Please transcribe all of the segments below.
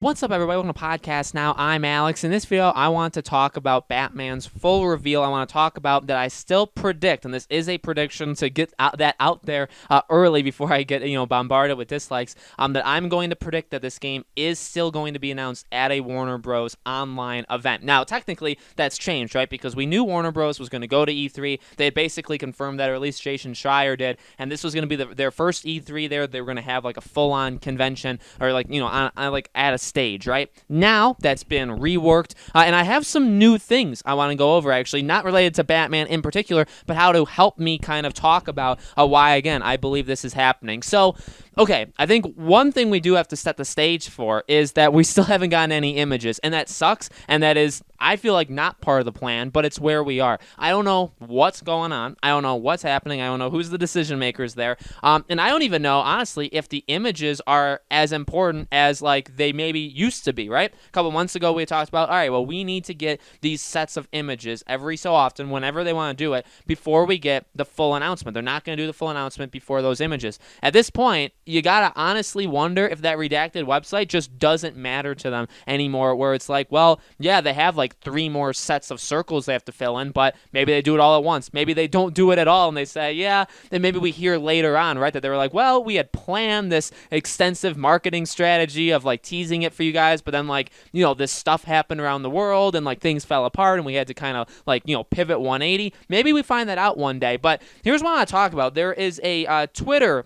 What's up, everybody? Welcome to Podcast Now. I'm Alex. In this video, I want to talk about Batman's full reveal. I want to talk about that I still predict, and this is a prediction to get that out there early before I get bombarded with dislikes, that I'm going to predict that this game is still going to be announced at a Warner Bros. Online event. Now, technically, that's changed, right? Because we knew Warner Bros. Was going to go to E3. They had basically confirmed that, or at least Jason Schreier did, and this was going to be their first E3 there. They were going to have like a full-on convention, or like, at a stage, right? Now that's been reworked, and I have some new things I want to go over, actually, not related to Batman in particular, but how to help me kind of talk about why, again, I believe this is happening. So, okay, I think one thing we do have to set the stage for is that we still haven't gotten any images, and that sucks, and that is, I feel like, not part of the plan, but it's where we are. I don't know what's going on. I don't know what's happening. I don't know who's the decision makers there, and I don't even know, honestly, if the images are as important as, like, they maybe used to be, right? A couple months ago, we talked about, all right, well, we need to get these sets of images every so often, whenever they want to do it, before we get the full announcement. They're not going to do the full announcement before those images. At this point, you got to honestly wonder if that redacted website just doesn't matter to them anymore, where it's like, well, yeah, they have like 3 more sets of circles they have to fill in, but maybe they do it all at once. Maybe they don't do it at all, and they say, yeah, then maybe we hear later on, right, that they were like, well, we had planned this extensive marketing strategy of like teasing it for you guys, but then like, this stuff happened around the world and like things fell apart and we had to kind of like, pivot 180. Maybe we find that out one day, but here's what I want to talk about. There is a Twitter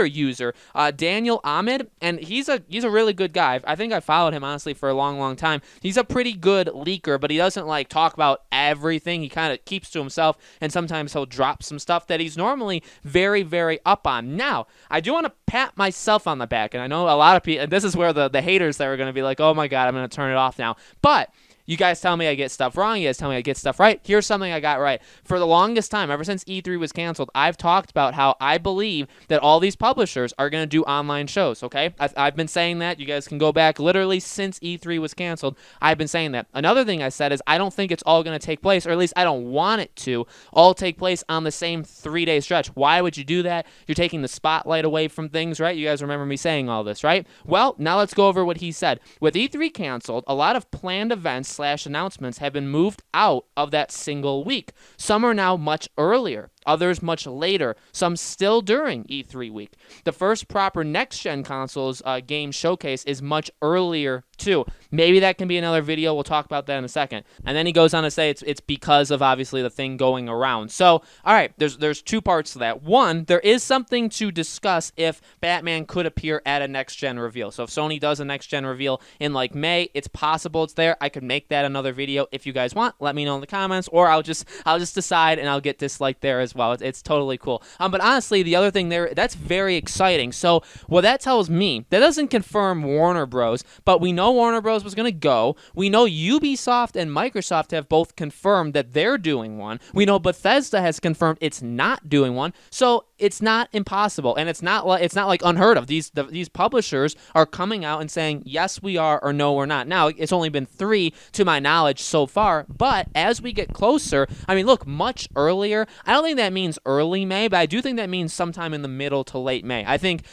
user, Daniel Ahmed, and he's a really good guy. I think I followed him, honestly, for a long time. He's a pretty good leaker, but he doesn't like talk about everything. He kind of keeps to himself, and sometimes he'll drop some stuff that he's normally very, very up on. Now, I do want to pat myself on the back, and I know a lot of people, and this is where the haters that are going to be like, oh my god, I'm going to turn it off now, but you guys tell me I get stuff wrong. You guys tell me I get stuff right. Here's something I got right. For the longest time, ever since E3 was canceled, I've talked about how I believe that all these publishers are going to do online shows, okay? I've been saying that. You guys can go back literally since E3 was canceled. I've been saying that. Another thing I said is I don't think it's all going to take place, or at least I don't want it to all take place on the same 3-day stretch. Why would you do that? You're taking the spotlight away from things, right? You guys remember me saying all this, right? Well, now let's go over what he said. With E3 canceled, a lot of planned events / announcements have been moved out of that single week. Some are now much earlier, others much later, some still during E3 week. The first proper next-gen consoles game showcase is much earlier too. Maybe that can be another video. We'll talk about that in a second. And then he goes on to say it's because of obviously the thing going around. So, all right, there's 2 parts to that. One, there is something to discuss if Batman could appear at a next-gen reveal. So if Sony does a next-gen reveal in like May, it's possible it's there. I could make that another video if you guys want. Let me know in the comments, or I'll just decide and I'll get disliked there as well. It's totally cool. But honestly, the other thing there, that's very exciting. So what that tells me, that doesn't confirm Warner Bros., but we know Warner Bros. Was going to go. We know Ubisoft and Microsoft have both confirmed that they're doing one. We know Bethesda has confirmed it's not doing one. So it's not impossible, and it's not like unheard of. These publishers are coming out and saying, yes, we are, or no, we're not. Now, it's only been 3 to my knowledge so far, but as we get closer, I mean, look, much earlier, I don't think that means early May, but I do think that means sometime in the middle to late May. I think,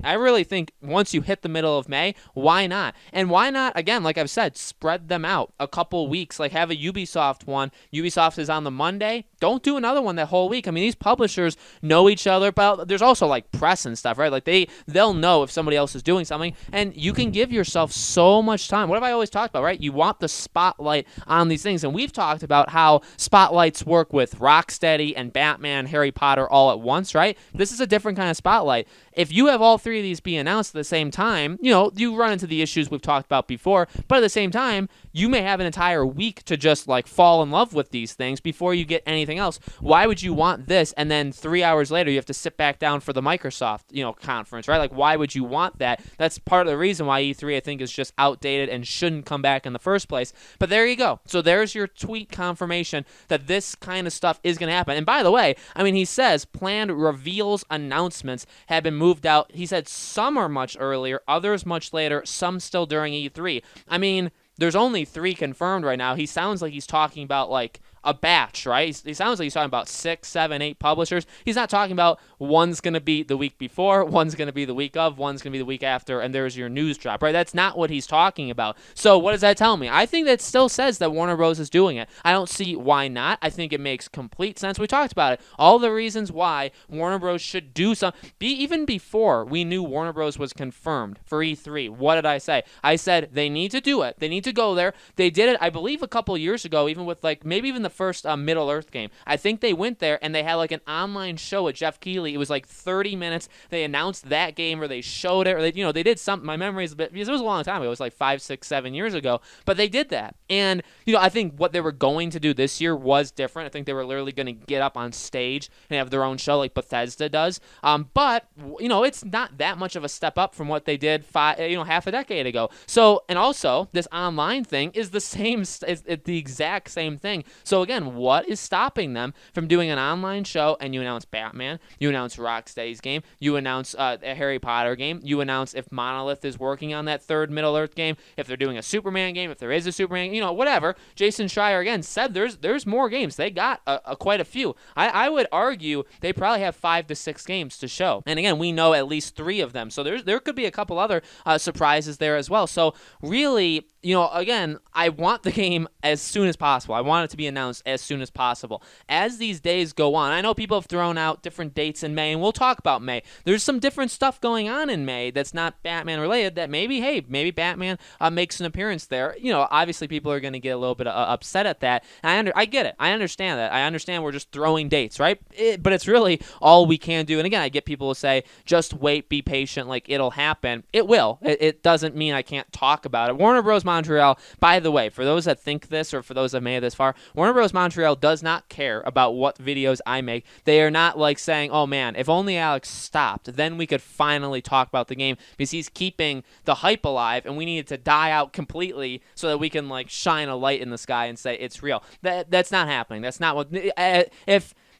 I really think once you hit the middle of May, why not? And why not, again, like I've said, spread them out a couple weeks, like have a Ubisoft one. Ubisoft is on the Monday. Don't do another one that whole week. I mean, these publishers know each other, but there's also like press and stuff, right? Like they'll know if somebody else is doing something, and you can give yourself so much time. What have I always talked about, right? You want the spotlight on these things, and we've talked about how spotlights work with Rocksteady and Batman, Harry Potter all at once, right? This is a different kind of spotlight. If you have all 3 of these be announced at the same time, you run into the issues we've talked about before, but at the same time, you may have an entire week to just like fall in love with these things before you get anything else. Why would you want this, and then 3 hours later you have to sit back down for the Microsoft, conference, right? Like, why would you want that? That's part of the reason why E3, I think, is just outdated and shouldn't come back in the first place. But there you go. So there's your tweet confirmation that this kind of stuff is going to happen. And by the way, I mean, he says planned reveals announcements have been moved out. He said some are much earlier, others much later, some still during E3. I mean, there's only 3 confirmed right now. He sounds like he's talking about like a batch, right? He sounds like he's talking about 6, 7, 8 publishers. He's not talking about one's going to be the week before, one's going to be the week of, one's going to be the week after, and there's your news drop, right? That's not what he's talking about. So what does that tell me? I think that still says that Warner Bros. Is doing it. I don't see why not. I think it makes complete sense. We talked about it. All the reasons why Warner Bros. Should do something. Even before we knew Warner Bros. Was confirmed for E3, what did I say? I said they need to do it. They need to go there. They did it, I believe, a couple years ago, even with like maybe even the first Middle-earth game. I think they went there and they had like an online show with Jeff Keighley. It was like 30 minutes. They announced that game or they showed it or they did something. My memory is a bit, because it was a long time ago. It was like 5, 6, 7 years ago. But they did that. And, I think what they were going to do this year was different. I think they were literally going to get up on stage and have their own show like Bethesda does. But, it's not that much of a step up from what they did half a decade ago. So, and also, this online thing is the same, it's the exact same thing. So again, what is stopping them from doing an online show and you announce Batman, you announce Rocksteady's game, you announce a Harry Potter game, you announce if Monolith is working on that third Middle-earth game, if they're doing a Superman game, if there is a Superman, whatever. Jason Schreier, again, said there's more games. They got quite a few. I would argue they probably have 5 to 6 games to show. And again, we know at least 3 of them. So there could be a couple other surprises there as well. So really, again, I want the game as soon as possible. I want it to be announced as soon as possible. As these days go on, I know people have thrown out different dates in May, and we'll talk about May. There's some different stuff going on in May that's not Batman related that maybe Batman makes an appearance there. Obviously people are going to get a little bit upset at that. And I get it. I understand that. I understand we're just throwing dates, right? But it's really all we can do. And again, I get people to say, just wait, be patient, like it'll happen. It will. It doesn't mean I can't talk about it. Warner Bros. Montreal, by the way, for those that think this or for those that made it this far, Warner Bros. Montreal does not care about what videos I make. They are not like saying, oh man, if only Alex stopped, then we could finally talk about the game, because he's keeping the hype alive and we need it to die out completely so that we can like shine a light in the sky and say it's real. That's not happening. That's not what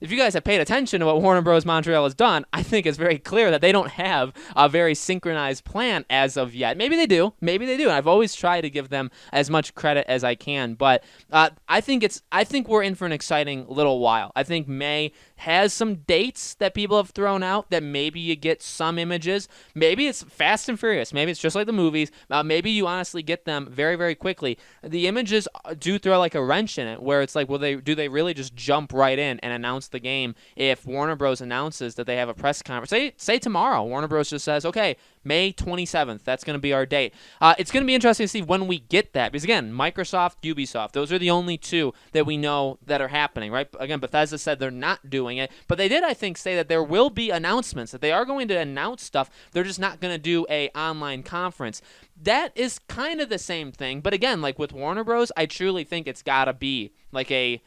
if you guys have paid attention to what Warner Bros. Montreal has done, I think it's very clear that they don't have a very synchronized plan as of yet. Maybe they do. And I've always tried to give them as much credit as I can. But I think we're in for an exciting little while. I think May has some dates that people have thrown out that maybe you get some images. Maybe it's Fast and Furious. Maybe it's just like the movies. Maybe you honestly get them very, very quickly. The images do throw like a wrench in it, where it's like, do they really just jump right in and announce the game if Warner Bros. Announces that they have a press conference? Say tomorrow, Warner Bros. Just says, okay, May 27th, that's going to be our date. It's going to be interesting to see when we get that, because again, Microsoft, Ubisoft, those are the only 2 that we know that are happening, right? Again, Bethesda said they're not doing it, but they did, I think, say that there will be announcements, that they are going to announce stuff. They're just not going to do a online conference. That is kind of the same thing, but again, like with Warner Bros., I truly think it's got to be like a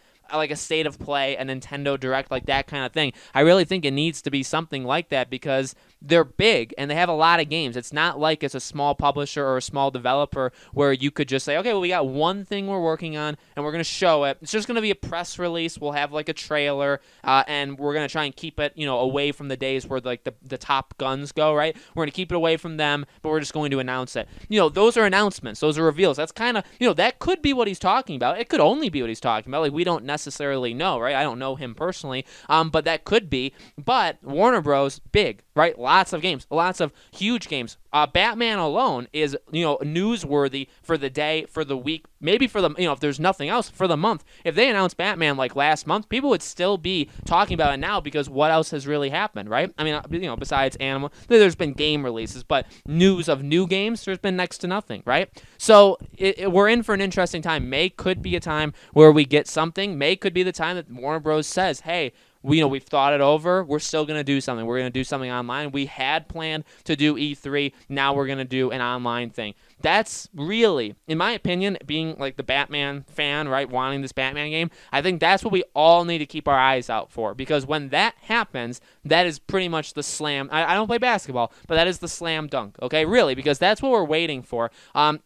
state of play, a Nintendo Direct, like that kind of thing. I really think it needs to be something like that, because they're big and they have a lot of games. It's not like it's a small publisher or a small developer where you could just say, okay, well, we got one thing we're working on and we're going to show it. It's just going to be a press release. We'll have like a trailer and we're going to try and keep it, away from the days where like the top guns go, right? We're going to keep it away from them, but we're just going to announce it. Those are announcements. Those are reveals. That's kind of, that could be what he's talking about. It could only be what he's talking about. Like, we don't necessarily know, right? I don't know him personally, but that could be. But Warner Bros., big, right? Lots of games, lots of huge games. Batman alone is, newsworthy for the day, for the week, maybe for the, if there's nothing else, for the month. If they announced Batman like last month, people would still be talking about it now, because what else has really happened, right? I mean, besides Animal, there's been game releases, but news of new games, there's been next to nothing, right? So we're in for an interesting time. May could be a time where we get something. May could be the time that Warner Bros. Says, hey, we've thought it over. We're still going to do something. We're going to do something online. We had planned to do E3. Now we're going to do an online thing. That's really, in my opinion, being like the Batman fan, right, wanting this Batman game, I think that's what we all need to keep our eyes out for, because when that happens, that is pretty much the slam. I don't play basketball, but that is the slam dunk, okay, really, because that's what we're waiting for.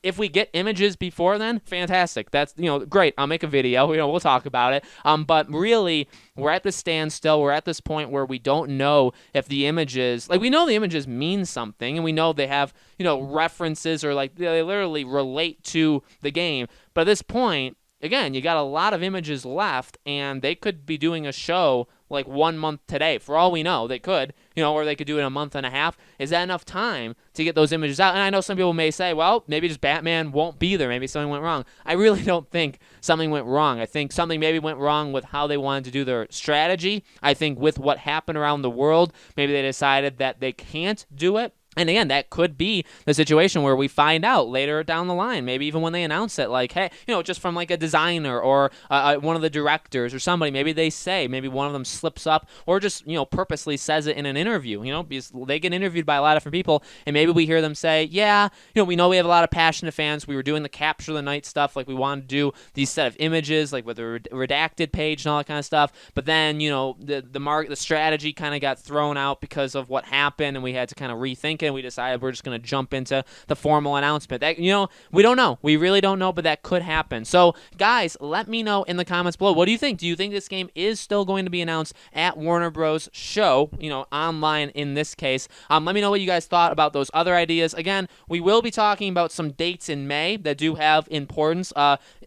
If we get images before then, fantastic. That's, great. I'll make a video. We'll talk about it. But really, we're at the standstill. We're at this point where we don't know if the images, like, we know the images mean something, and we know they have, references, or like they literally relate to the game. But at this point, again, you got a lot of images left, and they could be doing a show like 1 month today. For all we know, they could, or they could do it in a month and a half. Is that enough time to get those images out? And I know some people may say, well, maybe just Batman won't be there. Maybe something went wrong. I really don't think something went wrong. I think something maybe went wrong with how they wanted to do their strategy. I think with what happened around the world, maybe they decided that they can't do it. And again, that could be the situation where we find out later down the line, maybe even when they announce it, like, hey, just from like a designer or one of the directors or somebody, maybe they say, maybe one of them slips up or just, purposely says it in an interview, because they get interviewed by a lot of different people, and maybe we hear them say, yeah, we know we have a lot of passionate fans. We were doing the Capture the Night stuff, like we wanted to do these set of images, like with the redacted page and all that kind of stuff, but then, the strategy kind of got thrown out because of what happened, and we had to kind of rethink and we decided we're just going to jump into the formal announcement. That we don't know. We really don't know, but that could happen. So, guys, let me know in the comments below. What do you think? Do you think this game is still going to be announced at Warner Bros. Show, online in this case? Let me know what you guys thought about those other ideas. Again, we will be talking about some dates in May that do have importance.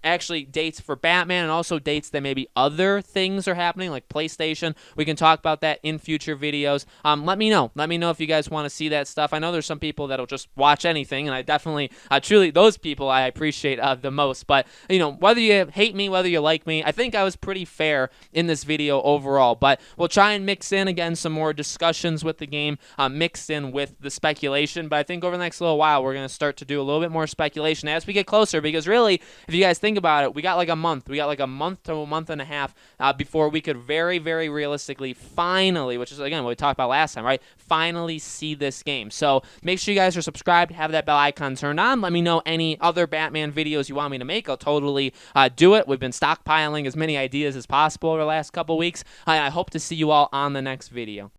Actually, dates for Batman and also dates that maybe other things are happening, like PlayStation. We can talk about that in future videos. Let me know. Let me know if you guys want to see that stuff. I know there's some people that'll just watch anything, and I definitely, truly, those people I appreciate the most. But, whether you hate me, whether you like me, I think I was pretty fair in this video overall. But we'll try and mix in, again, some more discussions with the game, mixed in with the speculation. But I think over the next little while, we're going to start to do a little bit more speculation as we get closer, because really, if you guys think about it, we got like a month. We got like a month to a month and a half before we could very, very realistically finally, which is, again, what we talked about last time, right? Finally see this game. So make sure you guys are subscribed, have that bell icon turned on. Let me know any other Batman videos you want me to make. I'll totally do it. We've been stockpiling as many ideas as possible over the last couple weeks. I hope to see you all on the next video.